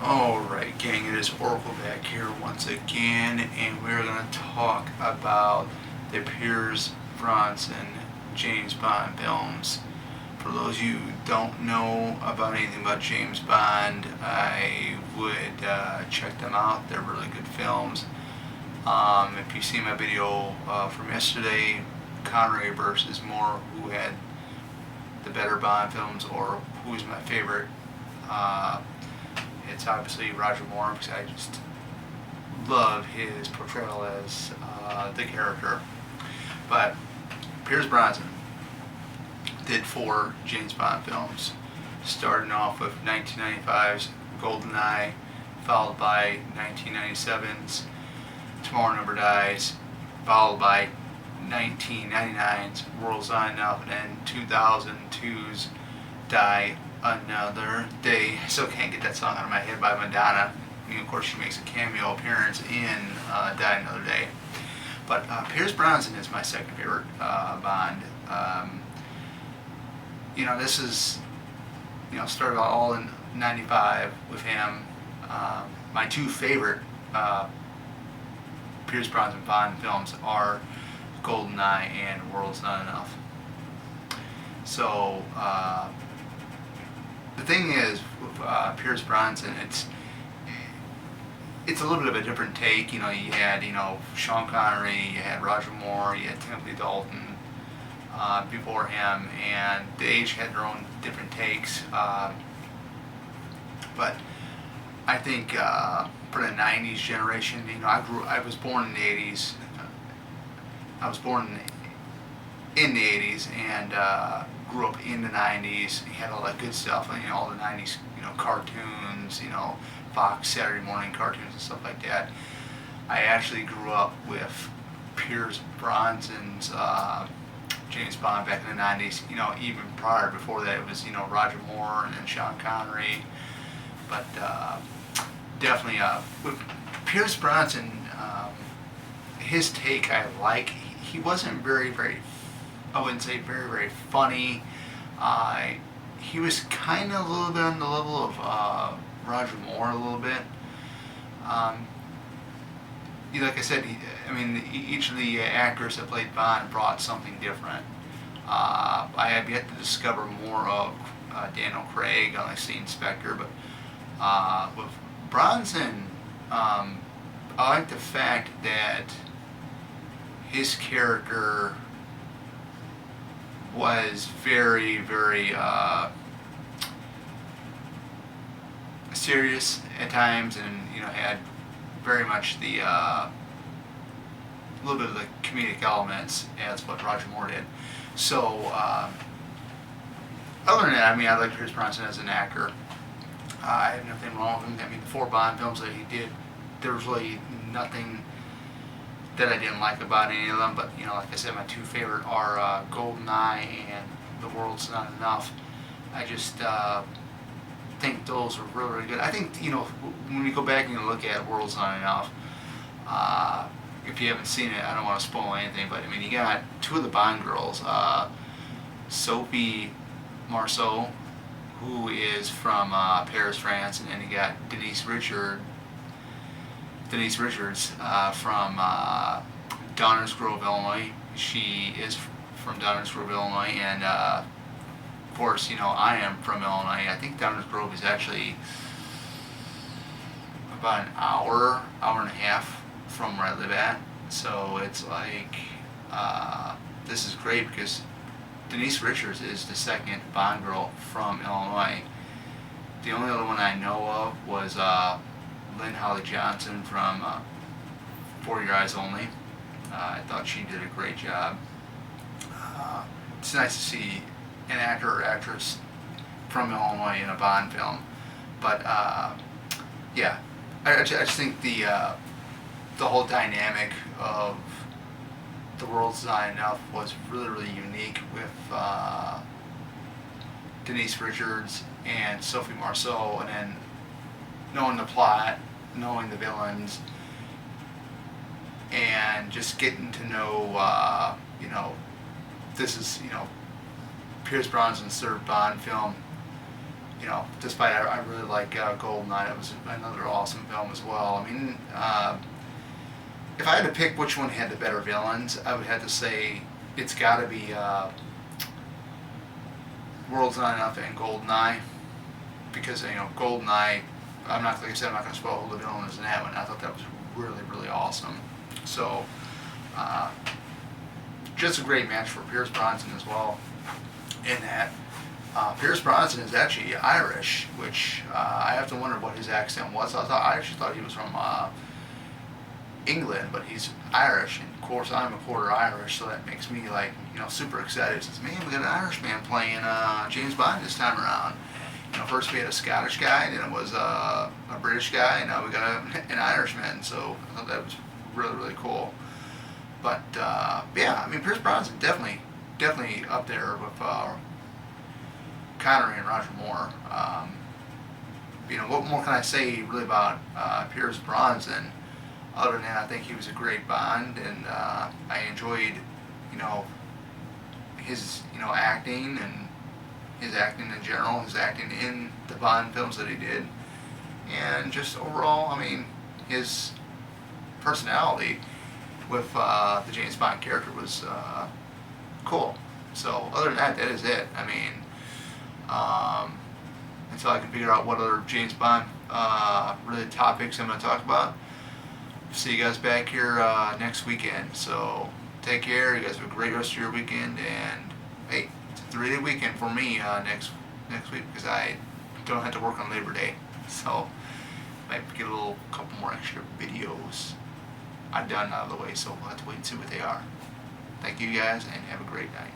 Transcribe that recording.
Alright gang, it is Oracle back here once again, and we're going to talk about the Pierce Brosnan James Bond films. For those of you who don't know about anything about James Bond, I would check them out. They're really good films. If you see my video from yesterday, Connery versus Moore, who had the better Bond films, or who's my favorite, it's obviously Roger Moore, because I just love his portrayal as the character. But Pierce Brosnan did 4 James Bond films, starting off with 1995's GoldenEye, followed by 1997's Tomorrow Never Dies, followed by 1999's World's Not Enough, and then 2002's Die Another Day. I still can't get that song out of my head by Madonna. I mean, of course, she makes a cameo appearance in Die Another Day. But Pierce Brosnan is my second favorite Bond. This is, started all in '95 with him. My 2 favorite Pierce Brosnan Bond films are GoldenEye and World's Not Enough. So, the thing is, with Pierce Brosnan, it's a little bit of a different take. You had, Sean Connery, you had Roger Moore, you had Timothy Dalton before him, and they each had their own different takes. But I think for the '90s generation, I was born in the '80s. I was born in the '80s and grew up in the '90s. He had all that good stuff, all the '90s, cartoons, Fox Saturday morning cartoons and stuff like that. I actually grew up with Pierce Brosnan's James Bond back in the '90s. Even prior, before that, it was Roger Moore and then Sean Connery. But definitely with Pierce Brosnan, his take I like. He wasn't very, I wouldn't say very, very funny. He was kind of a little bit on the level of Roger Moore a little bit. Like I said, each of the actors that played Bond brought something different. I have yet to discover more of Daniel Craig, honestly, Inspector, but with Brosnan, I like the fact that his character was very, very serious at times, and had very much the little bit of the comedic elements as what Roger Moore did. So other than that, I like Pierce Brosnan as an actor. I have nothing wrong with him. The 4 Bond films that he did, there was really nothing that I didn't like about any of them. But like I said, my 2 favorite are GoldenEye and The World's Not Enough. I just think those are really, really good. I think when you go back and you look at World's Not Enough, if you haven't seen it, I don't want to spoil anything, but you got 2 of the Bond girls, Sophie Marceau, who is from Paris, France, and then you got Denise Richards from Downers Grove, Illinois. She is from Downers Grove, Illinois, and of course, I am from Illinois. I think Downers Grove is actually about an hour and a half from where I live at. So it's like, this is great because Denise Richards is the second Bond girl from Illinois. The only other one I know of was Lynn Holly Johnson from For Your Eyes Only. I thought she did a great job. It's nice to see an actor or actress from Illinois in a Bond film. But yeah, I just think the whole dynamic of The World's Not Enough was really, really unique with Denise Richards and Sophie Marceau, and then knowing the plot, knowing the villains, and just getting to know, this is, Pierce Brosnan's 3rd Bond film. despite I really like Goldeneye. It was another awesome film as well. I mean, if I had to pick which one had the better villains, I would have to say it's got to be World's Not Enough and Goldeneye, because Goldeneye. Like I said, I'm not going to spoil who the villain is in that one. I thought that was really, really awesome. So, just a great match for Pierce Brosnan as well. In that, Pierce Brosnan is actually Irish, which I have to wonder what his accent was. I actually thought he was from England, but he's Irish, and of course I'm a quarter Irish, so that makes me super excited. Says, man, we got an Irish man playing James Bond this time around. First we had a Scottish guy, then it was a British guy, and now we got an Irishman. So I thought that was really, really cool. But yeah, I mean, Pierce Brosnan definitely up there with Connery and Roger Moore. What more can I say really about Pierce Brosnan? Other than that, I think he was a great Bond, and I enjoyed, his, acting, and his acting in general, his acting in the Bond films that he did, and just overall, I mean, his personality with the James Bond character was cool. So other than that, that is it. I mean, until I can figure out what other James Bond really topics I'm going to talk about. See you guys back here next weekend. So take care. You guys have a great rest of your weekend, and hey, it's a 3-day weekend for me next week, because I don't have to work on Labor Day. So might get a couple more extra videos I've done out of the way. So we'll have to wait and see what they are. Thank you guys, and have a great night.